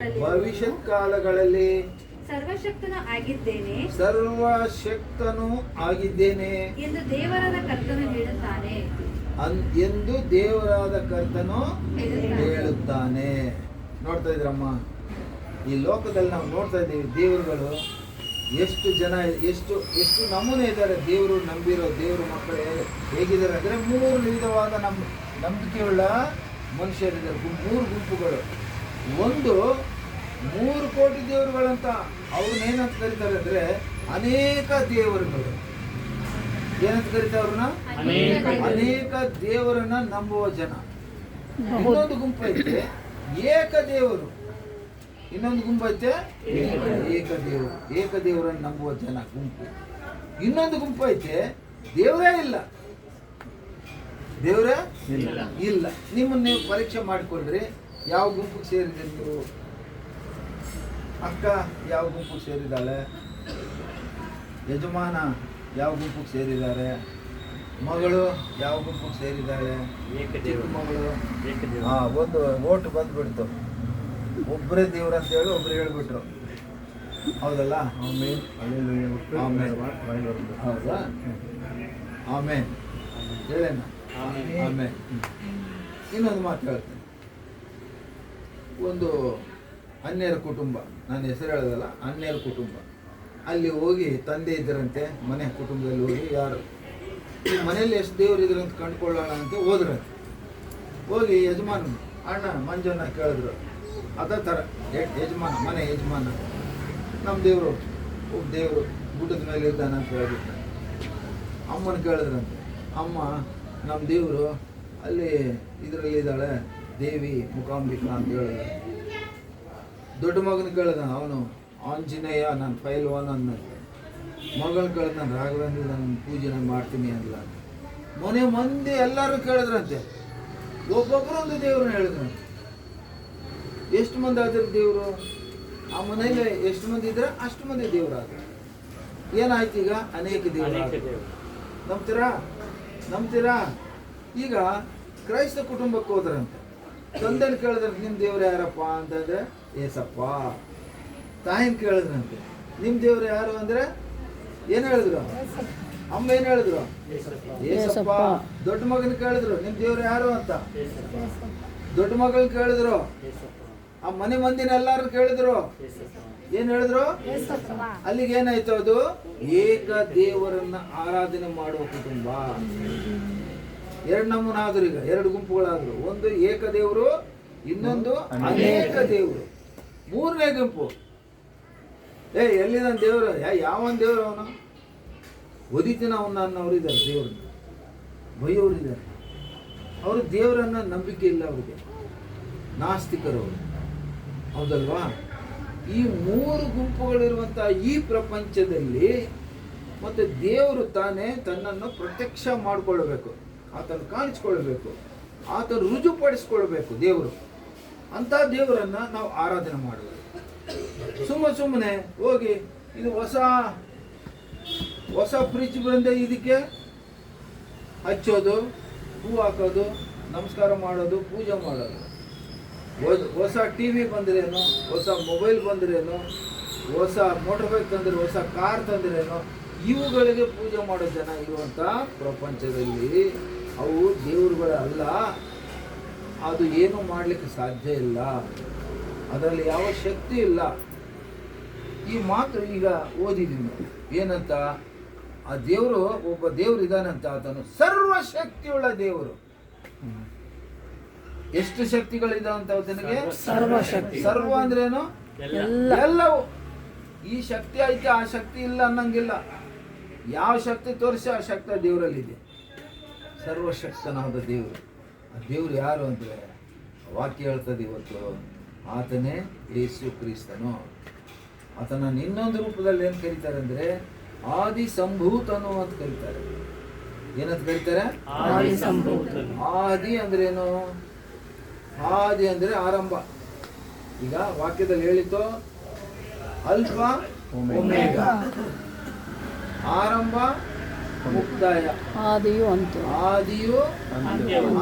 ಭವಿಷ್ಯತ್ ಕಾಲಗಳಲ್ಲಿ ಸರ್ವಶಕ್ತನು ಆಗಿದ್ದೇನೆ ಎಂದು ದೇವರಾದ ಕರ್ತನು ಹೇಳುತ್ತಾನೆ ಎಂದು ದೇವರಾದ ಕರ್ತನು ಹೇಳುತ್ತಾನೆ. ನೋಡ್ತಾ ಇದ್ರಮ್ಮ, ಈ ಲೋಕದಲ್ಲಿ ನಾವು ನೋಡ್ತಾ ಇದ್ದೀವಿ ದೇವರುಗಳು ಎಷ್ಟು ಜನ, ಎಷ್ಟು ಎಷ್ಟು ನಮೂನೆ ಇದ್ದಾರೆ. ದೇವರು ನಂಬಿರೋ ದೇವರು ಮಕ್ಕಳು ಹೇಗಿದ್ದಾರೆ ಅಂದರೆ 3 ವಿಧವಾದ ನಂಬಿಕೆಯುಳ್ಳ ಮನುಷ್ಯರಿದ್ದಾರೆ. 3 ಗುಂಪುಗಳು. ಒಂದು 3 ಕೋಟಿ ದೇವರುಗಳಂತ ಅವ್ರನ್ನೇನಂತ ಕರೀತಾರೆ ಅಂದರೆ ಅನೇಕ ದೇವರುಗಳು. ಏನಂತ ಕರೀತಾರೆ ಅವ್ರನ್ನ? ಅನೇಕ ದೇವರನ್ನ ನಂಬುವ ಜನ. ಇನ್ನೊಂದು ಗುಂಪು ಐತೆ ಏಕ ದೇವರು. ಇನ್ನೊಂದು ಗುಂಪು ಐತೆ ಏಕ ದೇವರನ್ನು ನಂಬುವ ಜನ ಗುಂಪು. ಇನ್ನೊಂದು ಗುಂಪು ಐತೆ ದೇವರೇ ಇಲ್ಲ. ದೇವರೇ ಇಲ್ಲ. ನಿಮ್ಮನ್ನು ನೀವು ಪರೀಕ್ಷೆ ಮಾಡಿಕೊಂಡ್ರಿ, ಯಾವ ಗುಂಪಿಗೆ ಸೇರಿದ್ದೀರಿ ನೀವು? ಅಕ್ಕ ಯಾವ ಗುಂಪಿಗೆ ಸೇರಿದ್ದಾಳೆ? ಯಜಮಾನ ಯಾವ ಗುಂಪಿಗೆ ಸೇರಿದ್ದಾರೆ? ಮಗಳು ಯಾವ ಗುಂಪಿಗೆ ಸೇರಿದ್ದಾಳೆ? ಚಿಕ್ಕ ಮಗಳು. ಒಂದು ಓಟು ಬಂದ್ಬಿಡ್ತು, ಒಬ್ಬರೇ ದೇವ್ರು ಅಂತ ಹೇಳಿ ಒಬ್ರು ಹೇಳ್ಬಿಟ್ರು. ಹೌದಲ್ಲ? ಹೌದಾ? ಆಮೇಲೆ ಹೇಳೇನ? ಆಮೇಲೆ ಇನ್ನೊಂದು ಮಾತು ಹೇಳ್ತೇನೆ. ಒಂದು ಅನ್ಯರ ಕುಟುಂಬ, ನಾನು ಹೆಸರು ಹೇಳೋದಲ್ಲ, ಅನ್ಯರ ಕುಟುಂಬ. ಅಲ್ಲಿ ಹೋಗಿ ತಂದೆ ಇದ್ದರಂತೆ, ಮನೆ ಕುಟುಂಬದಲ್ಲಿ ಹೋಗಿ ಯಾರು ಈ ಮನೆಯಲ್ಲಿ ಎಷ್ಟು ದೇವರು ಇದ್ರು ಅಂತ ಕಂಡುಕೊಳ್ಳೋಣ ಅಂತ ಹೋದ್ರಂತೆ. ಹೋಗಿ ಯಜಮಾನ ಅಣ್ಣ ಮಂಜನ್ನ ಕೇಳಿದ್ರು. ಅದೇ ಥರ ಮನೆ ಯಜಮಾನ ನಮ್ಮ ದೇವರು ದೇವರು ಗುಡ್ಡದ ಮೇಲೆ ಇದ್ದಾನೆ ಅಂತ ಹೇಳ್ಬಿಟ್ಟು ಅಮ್ಮನ ಕೇಳಿದ್ರಂತೆ. ಅಮ್ಮ, ನಮ್ಮ ದೇವರು ಅಲ್ಲಿ ಇದರಲ್ಲಿದ್ದಾಳೆ, ದೇವಿ ಮುಖಾಂಬಿಕಾ ಅಂತ ಹೇಳಿದ್ರು. ದೊಡ್ಡ ಮಗನ ಕೇಳಿದ, ಅವನು ಆಂಜನೇಯ, ನಾನು ಪೈಲ್ವಾನ್ ಅನ್ನಂತೆ. ಮಗಳನ್ನ ಕೇಳಿದ, ನಾನು ರಾಘವೇಂದ್ರ, ನಾನು ಪೂಜೆ ಮಾಡ್ತೀನಿ ಅಂದ್ಲ. ಮನೆ ಮಂದಿ ಎಲ್ಲರೂ ಕೇಳಿದ್ರಂತೆ. ಒಬ್ಬೊಬ್ಬರು ಒಂದು ದೇವ್ರನ್ನ ಹೇಳಿದ್ರಂತೆ. ಎಷ್ಟು ಮಂದಿ ಆದ್ರೆ ದೇವರು? ಆ ಮನೆಯಲ್ಲಿ ಎಷ್ಟು ಮಂದಿ ಇದ್ರೆ ಅಷ್ಟು ಮಂದಿ ದೇವರಾದ್ರು. ಏನಾಯ್ತು ಈಗ? ಅನೇಕ ದೇವರು. ನಂಬ್ತೀರಾ? ಈಗ ಕ್ರೈಸ್ತ ಕುಟುಂಬಕ್ಕೆ ಹೋದ್ರಂತೆ. ತಂದೆನ ಕೇಳಿದ್ರಂತೆ, ನಿಮ್ಮ ದೇವ್ರು ಯಾರಪ್ಪ ಅಂತಂದ್ರೆ ಏಸಪ್ಪ. ತಾಯಿನ ಕೇಳಿದ್ರಂತೆ, ನಿಮ್ಮ ದೇವ್ರು ಯಾರು ಅಂದ್ರೆ ಏನು ಹೇಳಿದ್ರು? ಅಮ್ಮ ಏನು ಹೇಳಿದ್ರು? ಏಸಪ್ಪ. ದೊಡ್ಡ ಮಗನ ಕೇಳಿದ್ರು, ನಿಮ್ಮ ದೇವ್ರು ಯಾರು ಅಂತ. ದೊಡ್ಡ ಮಗಳನ್ನ ಕೇಳಿದ್ರು. ಆ ಮನೆ ಮಂದಿನ ಎಲ್ಲಾರು ಕೇಳಿದ್ರು. ಏನ್ ಹೇಳಿದ್ರು? ಅಲ್ಲಿಗೆ ಏನಾಯ್ತು? ಅದು ಏಕ ದೇವರನ್ನ ಆರಾಧನೆ ಮಾಡುವ ಕುಟುಂಬ. 2 ನಮೂನೆ ಆದ್ರು. ಈಗ 2 ಗುಂಪುಗಳಾದ್ರು. ಒಂದು ಏಕ ದೇವರು, ಇನ್ನೊಂದು ಅನೇಕ ದೇವರು. 3ನೇ ಗುಂಪು, ಎಲ್ಲಿದ್ದಾನೆ ದೇವರು? ಯಾವನ್ ದೇವರು? ಅವನು ಒದಿತಿನ ಅವನ್ನ ಅನ್ನೋರಿದ್ದಾರೆ. ದೇವ್ರನ್ನ ಬೈಯೋರಿದ್ದಾರೆ. ಅವರು ದೇವರನ್ನ ನಂಬಿಕೆ ಇಲ್ಲ ಅವರಿಗೆ, ನಾಸ್ತಿಕರು. ಹೌದಲ್ವಾ? ಈ 3 ಗುಂಪುಗಳಿರುವಂತಹ ಈ ಪ್ರಪಂಚದಲ್ಲಿ ಮತ್ತೆ ದೇವರು ತಾನೇ ತನ್ನನ್ನು ಪ್ರತ್ಯಕ್ಷ ಮಾಡಿಕೊಳ್ಳಬೇಕು, ಆತನು ಕಾಣಿಸ್ಕೊಳ್ಬೇಕು, ಆತನು ರುಜುಪಡಿಸ್ಕೊಳ್ಬೇಕು. ದೇವರು ಅಂತ ದೇವರನ್ನ ನಾವು ಆರಾಧನೆ ಮಾಡಬೇಕು. ಸುಮ್ಮನೆ ಹೋಗಿ ಇದು ಹೊಸ ಫ್ರಿಜ್ ಬಂದೆ, ಇದಕ್ಕೆ ಹಚ್ಚೋದು, ಹೂ ಹಾಕೋದು, ನಮಸ್ಕಾರ ಮಾಡೋದು, ಪೂಜೆ ಮಾಡೋದು. ಹೊಸ ಟಿವಿ ಬಂದ್ರೇನು, ಹೊಸ ಮೊಬೈಲ್ ಬಂದ್ರೇನು, ಹೊಸ ಮೋಟರ್ ಬೈಕ್ ತಂದ್ರೆ, ಹೊಸ ಕಾರ್ ತಂದ್ರೇನು, ಇವುಗಳಿಗೆ ಪೂಜೆ ಮಾಡೋ ಜನ ಇರುವಂಥ ಪ್ರಪಂಚದಲ್ಲಿ ಅವು ದೇವರುಗಳಲ್ಲ. ಅದು ಏನು ಮಾಡಲಿಕ್ಕೆ ಸಾಧ್ಯ ಇಲ್ಲ. ಅದರಲ್ಲಿ ಯಾವ ಶಕ್ತಿ ಇಲ್ಲ. ಈ ಮಾತು ಈಗ ಓದಿದ್ದೀನಿ. ಏನಂತ? ಆ ದೇವರು, ಒಬ್ಬ ದೇವರು ಇದ್ದಾನಂತ. ಆತನು ಸರ್ವಶಕ್ತಿಯುಳ್ಳ ದೇವರು. ಎಷ್ಟು ಶಕ್ತಿಗಳಿದಾವಂತ ಆತನಿಗೆ? ಸರ್ವ ಅಂದ್ರೇನು? ಎಲ್ಲವೂ. ಈ ಶಕ್ತಿ ಐತೆ, ಆ ಶಕ್ತಿ ಇಲ್ಲ ಅನ್ನಂಗಿಲ್ಲ. ಯಾವ ಶಕ್ತಿ ತೋರಿಸಿ ಆ ಶಕ್ತಿ ದೇವರಲ್ಲಿದೆ. ಸರ್ವಶಕ್ತನಾದ ದೇವರು. ಆ ದೇವರು ಯಾರು ಅಂದ್ರೆ ವಾಕ್ಯ ಹೇಳ್ತದೆ ಇವತ್ತು, ಆತನೇ ಯೇಸು ಕ್ರಿಸ್ತನು. ಆತನ ಇನ್ನೊಂದು ರೂಪದಲ್ಲಿ ಏನು ಕರೀತಾರೆ ಅಂದ್ರೆ ಆದಿ ಸಂಭೂತನು ಅಂತ ಕರೀತಾರೆ. ಏನಂತ ಕರೀತಾರೆ? ಆದಿ ಅಂದ್ರೇನು? ಆದಿ ಅಂದ್ರೆ ಆರಂಭ. ಈಗ ವಾಕ್ಯದಲ್ಲಿ ಹೇಳಿತ್ತು, ಅಲ್ಪ ಒಮೇಗ, ಆರಂಭ ಮುಕ್ತಾಯ, ಆದಿಯು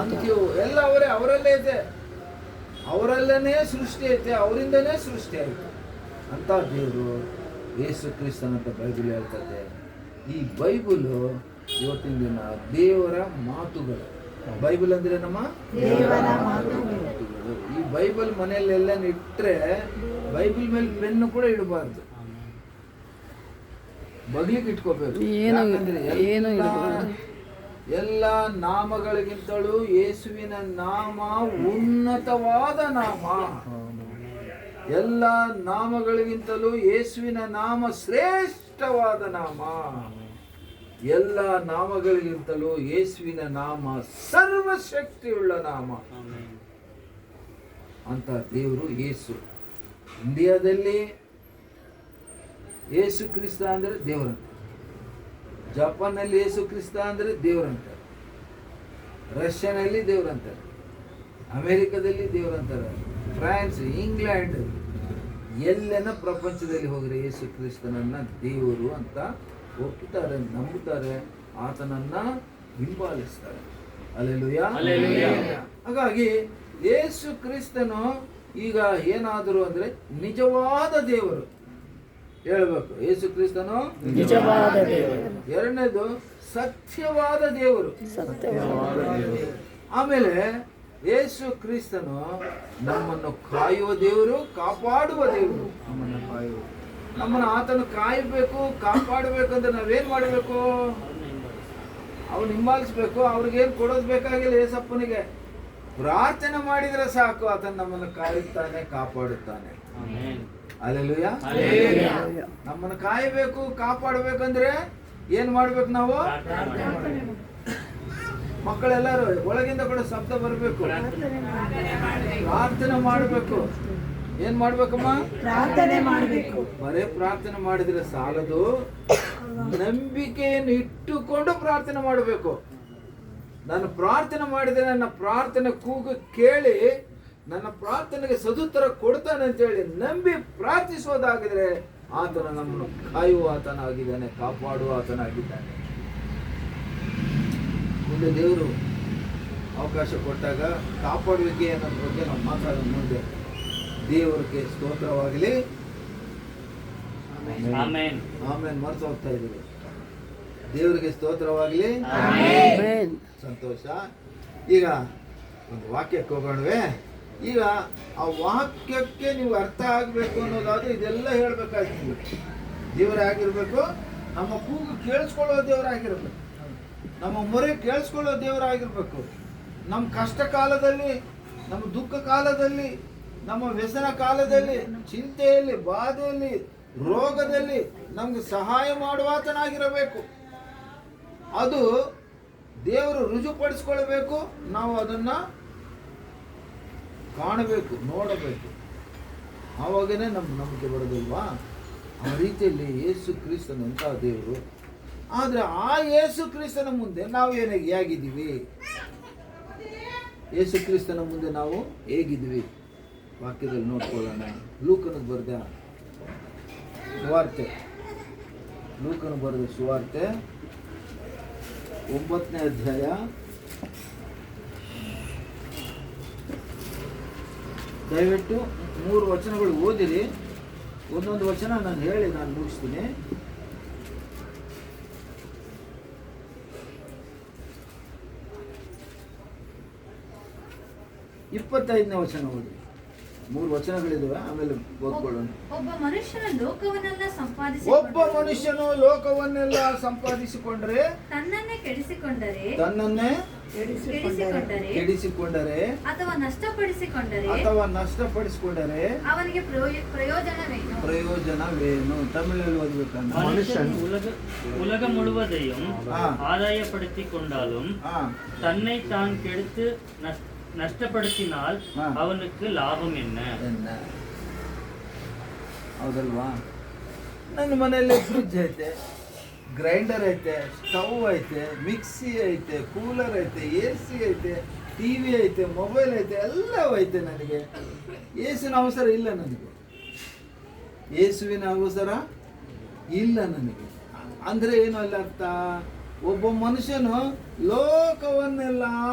ಅಂತ್ಯವು ಎಲ್ಲ ಅವರಲ್ಲೇ ಇದೆ. ಅವರಲ್ಲೇ ಸೃಷ್ಟಿ ಐತೆ, ಅವರಿಂದನೇ ಸೃಷ್ಟಿ ಆಯಿತು ಅಂತ ದೇವರು ಯೇಸು ಕ್ರಿಸ್ತನಂತ ಬೈಬಲ್ ಹೇಳ್ತದೆ. ಈ ಬೈಬಲು ಇವತ್ತಿನ ದಿನ ದೇವರ ಮಾತುಗಳು. ಬೈಬಲ್ ಅಂದ್ರೆ ನಮ್ಮ ದೇವರ ಮಾತುಗಳು. ಈ ಬೈಬಲ್ ಮನೆಯಲ್ಲೆಲ್ಲ ಇಟ್ಟರೆ ಬೈಬಲ್ ಮೇಲೆ ಪೆನ್ನು ಕೂಡ ಇಡಬಾರ್ದು, ಬಗ್ಲಿಕ್ಕೆ ಇಟ್ಕೋಬೇಕು. ಯಾಕಂದ್ರೆ ಎಲ್ಲ ನಾಮಗಳಿಗಿಂತಲೂ ಯೇಸುವಿನ ನಾಮ ಉನ್ನತವಾದ ನಾಮ. ಎಲ್ಲ ನಾಮಗಳಿಗಿಂತಲೂ ಯೇಸುವಿನ ನಾಮ ಶ್ರೇಷ್ಠವಾದ ನಾಮ. ಎಲ್ಲ ನಾಮಗಳಿಗಿಂತಲೂ ಯೇಸುವಿನ ನಾಮ ಸರ್ವಶಕ್ತಿಯುಳ್ಳ ನಾಮ ಅಂತ ದೇವರು ಯೇಸು. ಇಂಡಿಯಾದಲ್ಲಿ ಯೇಸು ಕ್ರಿಸ್ತ ಅಂದರೆ ದೇವರಂತ, ಜಪಾನಲ್ಲಿ ಯೇಸು ಕ್ರಿಸ್ತ ಅಂದರೆ ದೇವರಂತಾರೆ, ರಷ್ಯಾನಲ್ಲಿ ದೇವರಂತಾರೆ, ಅಮೇರಿಕಾದಲ್ಲಿ ದೇವರಂತಾರೆ, ಫ್ರಾನ್ಸ್, ಇಂಗ್ಲೆಂಡ್, ಎಲ್ಲೆನ ಪ್ರಪಂಚದಲ್ಲಿ ಹೋದರೆ ಯೇಸು ಕ್ರಿಸ್ತನನ್ನ ದೇವರು ಅಂತ ಒಪ್ಪುತ್ತಾರೆ, ನಂಬುತ್ತಾರೆ, ಆತನನ್ನ ಹಿಂಬಾಲಿಸ್ತಾರೆ. ಹಲ್ಲೆಲೂಯಾ. ಹಾಗಾಗಿ ಯೇಸು ಕ್ರಿಸ್ತನು ಈಗ ಏನಾದರೂ ಅಂದ್ರೆ ನಿಜವಾದ ದೇವರು ಹೇಳ್ಬೇಕು. ಯೇಸು ಕ್ರಿಸ್ತನು ನಿಜವಾದ ದೇವರು. ಎರಡನೇದು ಸತ್ಯವಾದ ದೇವರು. ಆಮೇಲೆ ಯೇಸು ಕ್ರಿಸ್ತನು ನಮ್ಮನ್ನು ಕಾಯುವ ದೇವರು, ಕಾಪಾಡುವ ದೇವರು. ನಮ್ಮನ್ನು ಕಾಯುವ, ನಮ್ಮನ್ನು ಆತನು ಕಾಯಬೇಕು, ಕಾಪಾಡಬೇಕಂದ್ರೆ ನಾವೇನ್ ಮಾಡಬೇಕು? ಅವನು ಹಿಂಬಾಲಿಸ್ಬೇಕು. ಅವ್ರಿಗೇನು ಕೊಡೋದು ಬೇಕಾಗಿಲ್ಲ. ಯೇಸಪ್ಪನಿಗೆ ಪ್ರಾರ್ಥನೆ ಮಾಡಿದ್ರೆ ಸಾಕು, ಆತನ ನಮ್ಮನ್ನು ಕಾಯುತ್ತಾನೆ, ಕಾಪಾಡುತ್ತಾನೆ. ಹಲ್ಲೆಲೂಯಾ. ನಮ್ಮನ್ನು ಕಾಯಬೇಕು, ಕಾಪಾಡಬೇಕಂದ್ರೆ ಏನ್ ಮಾಡ್ಬೇಕು? ನಾವು ಮಕ್ಕಳೆಲ್ಲರೂ ಒಳಗಿಂದ ಕೂಡ ಶಬ್ದ ಬರಬೇಕು, ಪ್ರಾರ್ಥನೆ ಮಾಡಬೇಕು. ಏನ್ ಮಾಡ್ಬೇಕಮ್ಮ? ಪ್ರಾರ್ಥನೆ ಮಾಡಬೇಕು. ಬರೇ ಪ್ರಾರ್ಥನೆ ಮಾಡಿದ್ರೆ ಸಾಲದು, ನಂಬಿಕೆಯನ್ನು ಇಟ್ಟುಕೊಂಡು ಪ್ರಾರ್ಥನೆ ಮಾಡಬೇಕು. ನಾನು ಪ್ರಾರ್ಥನೆ ಮಾಡಿದ್ರೆ ನನ್ನ ಪ್ರಾರ್ಥನೆ ಕೂಗು ಕೇಳಿ ನನ್ನ ಪ್ರಾರ್ಥನೆಗೆ ಸದುತ್ತರ ಕೊಡ್ತಾನೆ ಅಂತೇಳಿ ನಂಬಿ ಪ್ರಾರ್ಥಿಸೋದಾಗಿದ್ರೆ ಆತನ ನಮ್ಮನ್ನು ಕಾಯುವ ಆತನಾಗಿದ್ದಾನೆ, ಕಾಪಾಡುವ ಆತನಾಗಿದ್ದಾನೆ. ಮುಂದೆ ದೇವರು ಅವಕಾಶ ಕೊಟ್ಟಾಗ ಕಾಪಾಡುವಿಕೆ ಅನ್ನೋದ್ರ ಬಗ್ಗೆ ನಾವು ಮಾತಾಡೋದು. ಮುಂದೆ ದೇವರಿಗೆ ಸ್ತೋತ್ರವಾಗಲಿ. ಆಮೇಲೆ ಮರೆತು ಹೋಗ್ತಾ ಇದ್ದೀವಿ. ದೇವರಿಗೆ ಸ್ತೋತ್ರವಾಗಲಿ. ಸಂತೋಷ. ಈಗ ಒಂದು ವಾಕ್ಯಕ್ಕೆ ಹೋಗೋಣವೇ? ಈಗ ಆ ವಾಕ್ಯಕ್ಕೆ ನೀವು ಅರ್ಥ ಆಗಬೇಕು ಅನ್ನೋದಾದ್ರೆ ಇದೆಲ್ಲ ಹೇಳ್ಬೇಕಾಗ್ತದೆ. ದೇವರಾಗಿರ್ಬೇಕು, ನಮ್ಮ ಕೂಗು ಕೇಳಿಸ್ಕೊಳ್ಳೋ ದೇವರಾಗಿರ್ಬೇಕು, ನಮ್ಮ ಮೊರೆ ಕೇಳಿಸ್ಕೊಳ್ಳೋ ದೇವರಾಗಿರ್ಬೇಕು. ನಮ್ಮ ಕಷ್ಟ ಕಾಲದಲ್ಲಿ, ನಮ್ಮ ದುಃಖ ಕಾಲದಲ್ಲಿ, ನಮ್ಮ ವ್ಯಸನ ಕಾಲದಲ್ಲಿ, ಚಿಂತೆಯಲ್ಲಿ, ಬಾಧೆಯಲ್ಲಿ, ರೋಗದಲ್ಲಿ ನಮ್ಗೆ ಸಹಾಯ ಮಾಡುವಾತನಾಗಿರಬೇಕು. ಅದು ದೇವರು ರುಜುಪಡಿಸ್ಕೊಳ್ಬೇಕು. ನಾವು ಅದನ್ನ ಕಾಣಬೇಕು, ನೋಡಬೇಕು. ಆವಾಗನೇ ನಮ್ಮ ನಂಬಿಕೆ ಬರೋದಿಲ್ವಾ? ಆ ರೀತಿಯಲ್ಲಿ ಯೇಸು ಕ್ರಿಸ್ತನಂತ ದೇವರು. ಆದ್ರೆ ಆ ಯೇಸು ಕ್ರಿಸ್ತನ ಮುಂದೆ ನಾವು ಹೇಗಿದ್ದೀವಿ? ಯೇಸು ಕ್ರಿಸ್ತನ ಮುಂದೆ ನಾವು ಹೇಗಿದ್ವಿ? ವಾಕ್ಯದಲ್ಲಿ ನೋಡ್ಕೊಳ್ಳೋಣ. ಲೂಕನ ಬರೆದ ಸುವಾರ್ತೆ, ಲೂಕನ ಬರೆದ ಸುವಾರ್ತೆ 9ನೇ ಅಧ್ಯಾಯ 3 ವಚನಗಳು ಓದಿರಿ. ಒಂದೊಂದು ವಚನ ನಾನು ಹೇಳಿ ನಾನು ಮುಗಿಸ್ತೀನಿ. 25ನೇ ವಚನ ಓದಿ. 3 ವಚನಗಳಿದಾವೆ, ಆಮೇಲೆ ಓದ್ಕೊಳ್ಳೋಣ. ಒಬ್ಬ ಮನುಷ್ಯನು ಲೋಕವನ್ನೆಲ್ಲ ಸಂಪಾದಿಸಿಕೊಂಡರೆ ತನ್ನನ್ನೇ ಕೆಡಿಸಿಕೊಂಡರೆ ಅಥವಾ ನಷ್ಟಪಡಿಸಿಕೊಂಡರೆ ಅವನಿಗೆ ಪ್ರಯೋಜನವೇನು? ತಮಿಳಲ್ಲಿ ಓದ್ಬೇಕಂತ. மனுஷன் உலகம் முழுவதையும் ஆதாயப்படுத்திக் தன்னை தான் கெடுத்து ನಷ್ಟಪಡಿಸಿனால் ಅವನಿಗೆ ಲಾಭಂ ಎನ್ನ? ಹೌದಲ್ವಾ? ನನ್ನ ಮನೆಯಲ್ಲಿ ಫ್ರಿಡ್ಜ್ ಐತೆ, ಗ್ರೈಂಡರ್ ಐತೆ, ಸ್ಟವ್ ಐತೆ, ಮಿಕ್ಸಿ ಐತೆ, ಕೂಲರ್ ಐತೆ, AC ಐತೆ, TV ಐತೆ, ಮೊಬೈಲ್ ಐತೆ, ಎಲ್ಲವೂ ಐತೆ. ನನಗೆ ಯೇಸುವಿನ ಅವಸರ ಇಲ್ಲ. ನನಗೆ ಯೇಸುವಿನ ಅವಸರ ಇಲ್ಲ ನನಗೆ. ಅಂದ್ರೆ ಏನು ಅಲ್ಲ ಅರ್ಥ? ಒಬ್ಬ ಮನುಷ್ಯನು ಲೋಕವನ್ನೆಲ್ಲ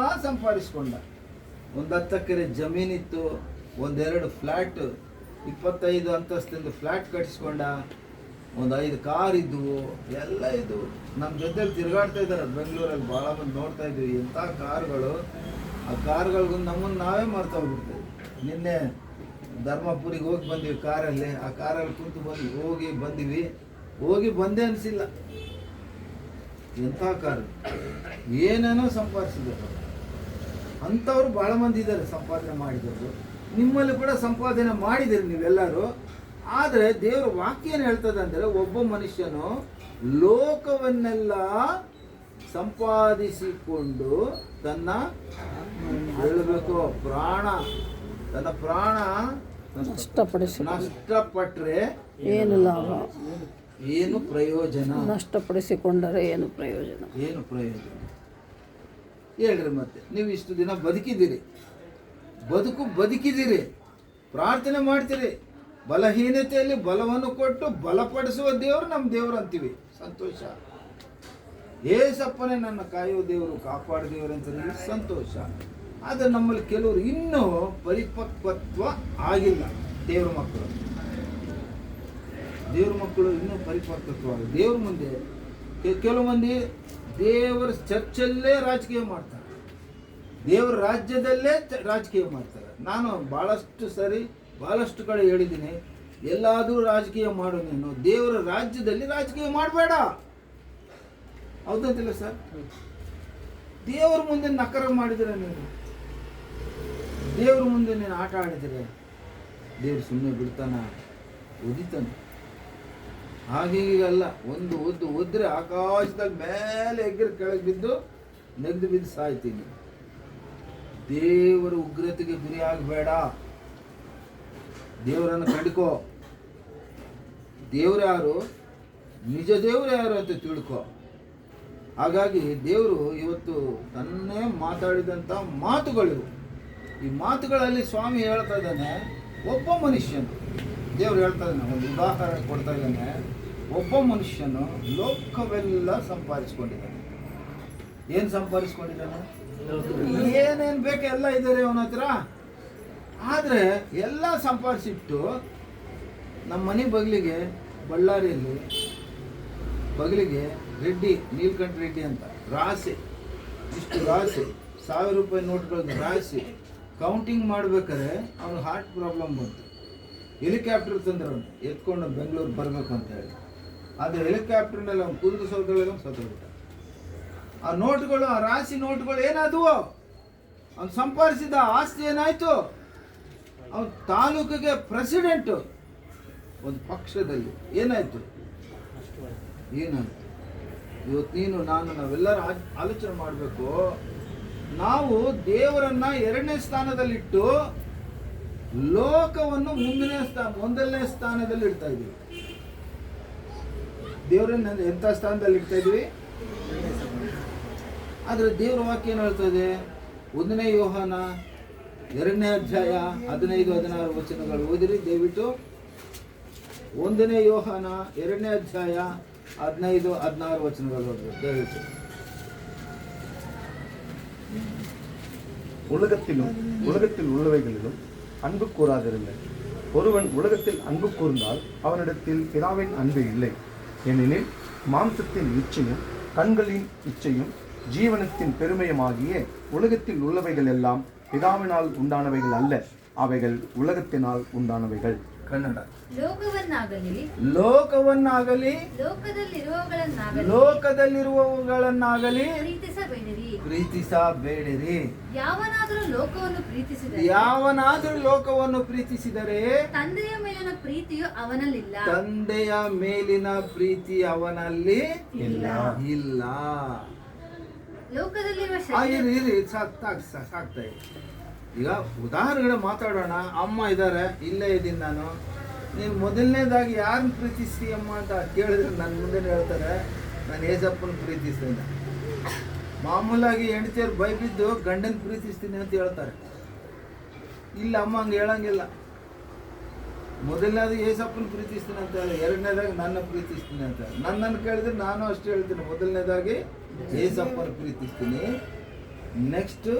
ಸಂಪಾದಿಸಿಕೊಂಡ. 10 ಎಕರೆ ಜಮೀನಿತ್ತು, ಒಂದೆರಡು ಫ್ಲ್ಯಾಟ್ 25 ಅಂತಸ್ತಿಂದ ಫ್ಲ್ಯಾಟ್ ಕಟ್ಟಿಸ್ಕೊಂಡ, ಒಂದು 5 ಕಾರ್ ಇದ್ವು, ಎಲ್ಲ ಇದ್ವು. ನಮ್ಮ ಜೊತೆಲಿ ತಿರುಗಾಡ್ತಾ ಇದ್ದಾರೆ ಬೆಂಗಳೂರಲ್ಲಿ, ಭಾಳ ಮಂದಿ ನೋಡ್ತಾ ಇದ್ವಿ ಎಂಥ ಕಾರ್ಗಳು. ಆ ಕಾರ್ಗಳಿಗೂ ನಮ್ಮನ್ನು ನಾವೇ ಮರ್ತಾ ಹೋಗ್ಬಿಡ್ತೇವೆ. ನಿನ್ನೆ ಧರ್ಮಪುರಿಗೆ ಹೋಗಿ ಬಂದಿವಿ ಕಾರಲ್ಲಿ, ಆ ಕಾರಲ್ಲಿ ಕುಂತು ಹೋಗಿ ಬಂದೇ ಅನಿಸಿಲ್ಲ. ಎಂಥ ಕಾರು, ಏನೇನೋ ಸಂಪಾದಿಸಿದ್ರು. ಅಂಥವ್ರು ಭಾಳ ಮಂದಿ ಇದ್ದಾರೆ ಸಂಪಾದನೆ ಮಾಡಿದವರು. ನಿಮ್ಮಲ್ಲಿ ಕೂಡ ಸಂಪಾದನೆ ಮಾಡಿದಿರಿ ನೀವೆಲ್ಲರೂ. ಆದರೆ ದೇವರ ವಾಕ್ಯ ಏನು ಹೇಳ್ತದೆ ಅಂದರೆ, ಒಬ್ಬ ಮನುಷ್ಯನು ಲೋಕವನ್ನೆಲ್ಲ ಸಂಪಾದಿಸಿಕೊಂಡು ತನ್ನ ಹೇಳಬೇಕು ತನ್ನ ಪ್ರಾಣ ನಷ್ಟಪಟ್ಟರೆ ಏನು ಲಾಭ? ಏನು ಪ್ರಯೋಜನ? ನಷ್ಟಪಡಿಸಿಕೊಂಡರೆ ಏನು ಪ್ರಯೋಜನ? ಏನು ಪ್ರಯೋಜನ ಹೇಳ್ರಿ. ಮತ್ತೆ ನೀವು ಇಷ್ಟು ದಿನ ಬದುಕಿದ್ದೀರಿ, ಪ್ರಾರ್ಥನೆ ಮಾಡ್ತೀರಿ, ಬಲಹೀನತೆಯಲ್ಲಿ ಬಲವನ್ನು ಕೊಟ್ಟು ಬಲಪಡಿಸುವ ದೇವರು ನಮ್ಮ ದೇವರು ಅಂತೀವಿ. ಸಂತೋಷ. ಏಸಪ್ಪನೇ ನನ್ನ ಕಾಯುವ ದೇವರು, ಕಾಪಾಡ ದೇವರು ಅಂತ ಸಂತೋಷ. ಆದರೆ ನಮ್ಮಲ್ಲಿ ಕೆಲವರು ಇನ್ನೂ ಪರಿಪಕ್ವತ್ವ ಆಗಿಲ್ಲ. ದೇವ್ರ ಮಕ್ಕಳು ಇನ್ನೂ ಪರಿಪಕ್ವತ್ವ ಆಗಿಲ್ಲ. ದೇವ್ರ ಮುಂದೆ ಕೆಲವು ಮಂದಿ ದೇವರ ಚರ್ಚಲ್ಲೇ ರಾಜಕೀಯ ಮಾಡ್ತಾರೆ, ದೇವರ ರಾಜ್ಯದಲ್ಲೇ ರಾಜಕೀಯ ಮಾಡ್ತಾರೆ. ನಾನು ಭಾಳಷ್ಟು ಕಡೆ ಹೇಳಿದ್ದೀನಿ, ಎಲ್ಲಾದರೂ ರಾಜಕೀಯ ಮಾಡು, ನೀನು ದೇವರ ರಾಜ್ಯದಲ್ಲಿ ರಾಜಕೀಯ ಮಾಡಬೇಡ. ಹೌದಂತಿಲ್ಲ ಸರ್? ದೇವರ ಮುಂದೆ ನಕರ ಮಾಡಿದರೆ, ನೀನು ದೇವ್ರ ಮುಂದೆ ನೀನು ಆಟ ಆಡಿದರೆ ದೇವ್ರು ಸುಮ್ಮನೆ ಬಿಡ್ತಾನ? ಒದಿತಾನೆ. ಹಾಗೀಗಲ್ಲ, ಒಂದು ಒದ್ರೆ ಆಕಾಶದಲ್ಲಿ ಮೇಲೆ ಎಗ್ಗಿರ ಕೆಳಗೆ ನೆಗೆದು ಬಿದ್ದು ಸಾಯ್ತೀನಿ. ದೇವರ ಉಗ್ರತೆಗೆ ಗುರಿ ಆಗಬೇಡ. ದೇವರನ್ನು ಕಂಡುಕೋ. ದೇವ್ರು ಯಾರು, ನಿಜ ದೇವರು ಯಾರು ಅಂತ ತಿಳ್ಕೊ. ಹಾಗಾಗಿ ದೇವರು ಇವತ್ತು ತನ್ನೇ ಮಾತಾಡಿದಂಥ ಮಾತುಗಳಿವು. ಈ ಮಾತುಗಳಲ್ಲಿ ಸ್ವಾಮಿ ಹೇಳ್ತಾ ಇದ್ದಾನೆ, ಒಬ್ಬ ಮನುಷ್ಯನು, ದೇವರು ಹೇಳ್ತಾ ಇದ್ದಾನೆ, ಒಂದು ಉದಾಹರಣೆ ಕೊಡ್ತಾ ಇದ್ದಾನೆ. ಒಬ್ಬ ಮನುಷ್ಯನು ಲೋಕವೆಲ್ಲ ಸಂಪಾದಿಸ್ಕೊಂಡಿದ್ದಾನೆ. ಏನು ಸಂಪಾದಿಸ್ಕೊಂಡಿದ್ದಾನೆ? ಏನೇನು ಬೇಕು ಎಲ್ಲ ಇದ್ದಾರೆ ಅವನ ಹತ್ರ. ಆದರೆ ಎಲ್ಲ ಸಂಪಾದಿಸಿಟ್ಟು ನಮ್ಮ ಮನೆ ಬಳ್ಳಾರಿಯಲ್ಲಿ ರೆಡ್ಡಿ, ನೀಲಕಂಠ ರೆಡ್ಡಿ ಅಂತ ರಾಶಿ, ಇಷ್ಟು ರಾಶಿ, 1000 ರೂಪಾಯಿ ನೋಟ್ಗಳದ್ದು ರಾಶಿ ಕೌಂಟಿಂಗ್ ಮಾಡ್ಬೇಕಾದ್ರೆ ಅವನು ಹಾರ್ಟ್ ಪ್ರಾಬ್ಲಮ್ ಬಂತು. ಹೆಲಿಕಾಪ್ಟರ್ ತಂದ್ರೆ ಅವನು ಎತ್ಕೊಂಡು ಬೆಂಗಳೂರು ಬರಬೇಕು ಅಂತ ಹೇಳಿ. ಆದರೆ ಹೆಲಿಕಾಪ್ಟರ್ನಲ್ಲಿ ಅವ್ನು ಕುಂದು ಸತ್ತೋಗ್ಬಿಟ್ಟ. ಆ ನೋಟ್ಗಳು, ಆ ರಾಶಿ ನೋಟ್ಗಳು ಏನಾದವು? ಅವ್ನು ಸಂಪಾದಿಸಿದ ಆಸ್ತಿ ಏನಾಯಿತು? ಅವನು ತಾಲೂಕಿಗೆ ಪ್ರೆಸಿಡೆಂಟು ಒಂದು ಪಕ್ಷದಲ್ಲಿ. ಏನಾಯಿತು? ಇವತ್ತು ನಾವೆಲ್ಲರೂ ಆಲೋಚನೆ ಮಾಡಬೇಕು. ನಾವು ದೇವರನ್ನ 2ನೇ ಸ್ಥಾನದಲ್ಲಿಟ್ಟು ಲೋಕವನ್ನು ಮೊದಲನೇ ಸ್ಥಾನದಲ್ಲಿ ಇಡ್ತಾ ಇದ್ದೀವಿ. ದೇವರನ್ನ ಎಂಥ ಸ್ಥಾನದಲ್ಲಿ ಇಡ್ತಾ ಇದ್ದೀವಿ? ಆದರೆ ದೇವರ ವಾಕ್ಯ ಏನು ಹೇಳ್ತದೆ? 1ನೇ ಯೋಹಾನ 2ನೇ ಅಧ್ಯಾಯ 15-16 ವಚನಗಳು ಓದಿರಿ ದಯವಿಟ್ಟು. 1ನೇ ಯೋಹಾನ 2ನೇ ಅಧ್ಯಾಯ 15-16 ವಚನಗಳು ಓದಿರಿ ದಯವಿಟ್ಟು. உலகத்தில் உள்ளவைகளிலும் அன்பு கூறாதிருங்கள். ஒருவன் உலகத்தில் அன்பு கூர்ந்தால் அவனிடத்தில் பிதாவின் அன்பு இல்லை. ஏனெனில் மாம்சத்தின் இச்சையும் கண்களின் இச்சையும் ஜீவனத்தின் பெருமையுமாகிய உலகத்தில் உள்ளவைகள் எல்லாம் பிதாவினால் உண்டானவைகள் அல்ல, அவைகள் உலகத்தினால் உண்டானவைகள். ಕನ್ನಡ. ಲೋಕವನ್ನಾಗಲಿ ಲೋಕದಲ್ಲಿರುವವುಗಳನ್ನಾಗಲಿ ಪ್ರೀತಿಸಬೇಡಿರಿ. ಯಾವನಾದರೂ ಲೋಕವನ್ನು ಪ್ರೀತಿಸಿದರೆ ತಂದೆಯ ಮೇಲಿನ ಪ್ರೀತಿಯು ಅವನಲ್ಲಿಲ್ಲ. ತಂದೆಯ ಮೇಲಿನ ಪ್ರೀತಿ ಅವನಲ್ಲಿ ಇಲ್ಲ. ಲೋಕದಲ್ಲಿರುವ ಸಾಕ್ತಾ ಇದೆ. ಈಗ ಉದಾಹರಣೆ ಮಾತಾಡೋಣ. ಅಮ್ಮ ಇದ್ದಾರೆ, ಇಲ್ಲೇ ಇದ್ದೀನಿ ನಾನು. ನೀನು ಮೊದಲನೇದಾಗಿ ಯಾರನ್ನ ಪ್ರೀತಿಸ್ತೀಯಮ್ಮ ಅಂತ ಕೇಳಿದ್ರೆ ನನ್ನ ಮುಂದೆ ಹೇಳ್ತಾರೆ, ನಾನು ಏಸಪ್ಪನ ಪ್ರೀತಿಸ್ತೀನಿ. ಮಾಮೂಲಾಗಿ ಹೆಂಡತಿಯರು ಬೈಬಿದ್ದು ಗಂಡನ ಪ್ರೀತಿಸ್ತೀನಿ ಅಂತ ಹೇಳ್ತಾರೆ. ಇಲ್ಲ, ಅಮ್ಮ ಹಂಗೆ ಹೇಳಂಗಿಲ್ಲ. ಮೊದಲನೇದಾಗಿ ಏಸಪ್ಪನ ಪ್ರೀತಿಸ್ತೀನಿ ಅಂತ ಹೇಳಿ, 2ನೇದಾಗಿ ನನ್ನ ಪ್ರೀತಿಸ್ತೀನಿ ಅಂತ. ನನ್ನನ್ನು ಕೇಳಿದ್ರೆ ನಾನು ಅಷ್ಟು ಹೇಳ್ತೀನಿ, ಮೊದಲನೇದಾಗಿ ಏಸಪ್ಪನ ಪ್ರೀತಿಸ್ತೀನಿ, ನೆಕ್ಸ್ಟ್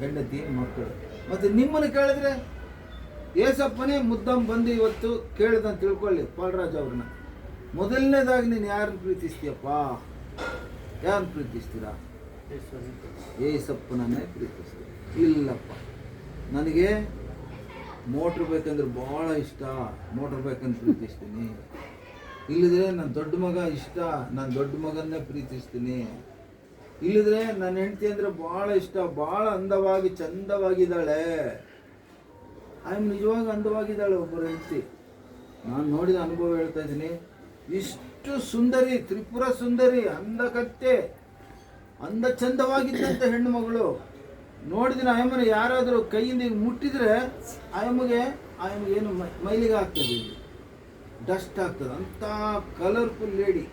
ಹೆಂಡತಿ ಮಕ್ಕಳು. ಮತ್ತು ನಿಮ್ಮನ್ನು ಕೇಳಿದ್ರೆ ಏಸಪ್ಪನೇ ಮುದ್ದಂ ಬಂದು ಇವತ್ತು ಕೇಳ್ದಂತ ತಿಳ್ಕೊಳ್ಳಿ ಪಾಲ್ರಾಜ್ ಅವ್ರನ್ನ. ಮೊದಲನೇದಾಗಿ ನೀನು ಯಾರನ್ನು ಪ್ರೀತಿಸ್ತೀಯಪ್ಪ? ಯಾರನ್ನು ಪ್ರೀತಿಸ್ತೀರಾ? ಏಸಪ್ಪನನ್ನೇ ಪ್ರೀತಿಸ್ತೀಯ? ಇಲ್ಲಪ್ಪ, ನನಗೆ ಮೋಟ್ರ್ ಬೇಕಂದ್ರೆ ಭಾಳ ಇಷ್ಟ, ಮೋಟ್ರ್ ಬೇಕಂತ ಪ್ರೀತಿಸ್ತೀನಿ. ಇಲ್ಲಿದ್ರೆ ನನ್ನ ದೊಡ್ಡ ಮಗ ಇಷ್ಟ, ನಾನು ದೊಡ್ಡ ಮಗನ್ನೇ ಪ್ರೀತಿಸ್ತೀನಿ. ಇಲ್ಲಿದ್ರೆ ನನ್ನ ಹೆಂಡತಿ ಅಂದರೆ ಭಾಳ ಇಷ್ಟ, ಭಾಳ ಅಂದವಾಗಿ ಚಂದವಾಗಿದ್ದಾಳೆ. ನಿಜವಾಗಿ ಅಂದವಾಗಿದ್ದಾಳೆ ಒಬ್ಬರು ಹೆಂಡತಿ. ನಾನು ನೋಡಿದ ಅನುಭವ ಹೇಳ್ತಾ ಇದ್ದೀನಿ. ಇಷ್ಟು ಸುಂದರಿ, ತ್ರಿಪುರ ಸುಂದರಿ, ಅಂದಕತ್ತೆ, ಅಂದ ಚಂದವಾಗಿದ್ದಂಥ ಹೆಣ್ಣು ಮಗಳು ನೋಡಿದ್ರೆ ಆಯಮ್ಮನ ಯಾರಾದರೂ ಕೈಯಿಂದ ಮುಟ್ಟಿದ್ರೆ ಆಯಮ್ಮಗೆ ಏನು ಮೈಲಿಗೆ ಆಗ್ತದೆ, ಡಸ್ಟ್ ಆಗ್ತದೆ, ಅಂಥ ಕಲರ್ಫುಲ್ ಲೇಡಿ.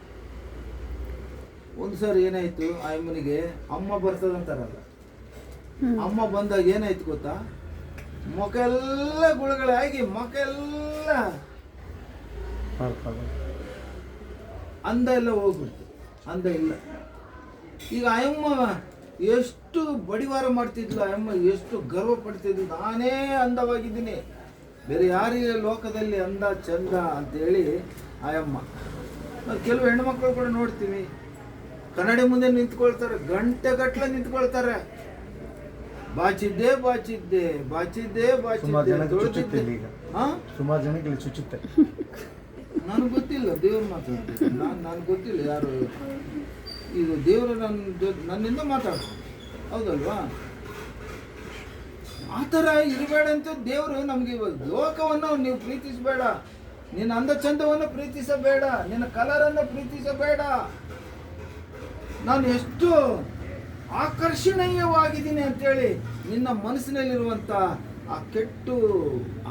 ಒಂದು ಸಾರಿ ಏನಾಯ್ತು, ಆಯಮ್ಮನಿಗೆ ಅಮ್ಮ ಬರ್ತದಂತಾರಲ್ಲ, ಅಮ್ಮ ಬಂದಾಗ ಏನಾಯ್ತು ಗೊತ್ತಾ, ಮುಖ ಎಲ್ಲ ಗುಳಗಳಾಗಿ ಮುಖ ಎಲ್ಲ ಅಂದ ಎಲ್ಲ ಹೋಗ್ಬಿಡ್ತು, ಅಂದ ಇಲ್ಲ. ಈಗ ಆಯಮ್ಮ ಎಷ್ಟು ಬಡಿವಾರ ಮಾಡ್ತಿದ್ಲು, ಆಯಮ್ಮ ಎಷ್ಟು ಗರ್ವ ಪಡ್ತಿದ್ಲು, ನಾನೇ ಅಂದವಾಗಿದ್ದೀನಿ, ಬೇರೆ ಯಾರಿಗೆ ಲೋಕದಲ್ಲಿ ಅಂದ ಚಂದ ಅಂತೇಳಿ ಆಯಮ್ಮ. ನಾವು ಕೆಲವು ಹೆಣ್ಮಕ್ಳು ಕೂಡ ನೋಡ್ತೀವಿ, ಕನ್ನಡಿ ಮುಂದೆ ನಿಂತ್ಕೊಳ್ತಾರೆ, ಗಂಟೆಗಟ್ಟಲೆ ನಿಂತ್ಕೊಳ್ತಾರೆ, ಬಾಚಿದ್ದೆ ಬಾಚಿದ್ದೆ ಬಾಚಿದ್ದೆ ಬಾಚಿದ್ದೆ. ಸುಮಾರು ಜನಕ್ಕೆ ಚುಚ್ಚುತ್ತೆ. ನನಗೆ ಗೊತ್ತಿಲ್ಲ, ದೇವ್ರ ಮಾತಾಡ್ತೀನಿ ನನಗೆ ಗೊತ್ತಿಲ್ಲ ಯಾರು ಇದು ದೇವರು ನನ್ನಿಂದ ಮಾತಾಡ್ತೀನಿ, ಹೌದಲ್ವಾ? ಆ ಥರ ಇರಬೇಡ ಅಂತ ದೇವರು ನಮಗೆ ಇವಾಗ ಲೋಕವನ್ನು ನೀವು ಪ್ರೀತಿಸಬೇಡ, ನಿನ್ನ ಅಂದ ಚಂದವನ್ನು ಪ್ರೀತಿಸಬೇಡ, ನಿನ್ನ ಕಲರನ್ನು ಪ್ರೀತಿಸಬೇಡ. ನಾನು ಎಷ್ಟು ಆಕರ್ಷಣೀಯವಾಗಿದ್ದೀನಿ ಅಂತೇಳಿ ನಿನ್ನ ಮನಸ್ಸಿನಲ್ಲಿರುವಂಥ ಆ ಕೆಟ್ಟು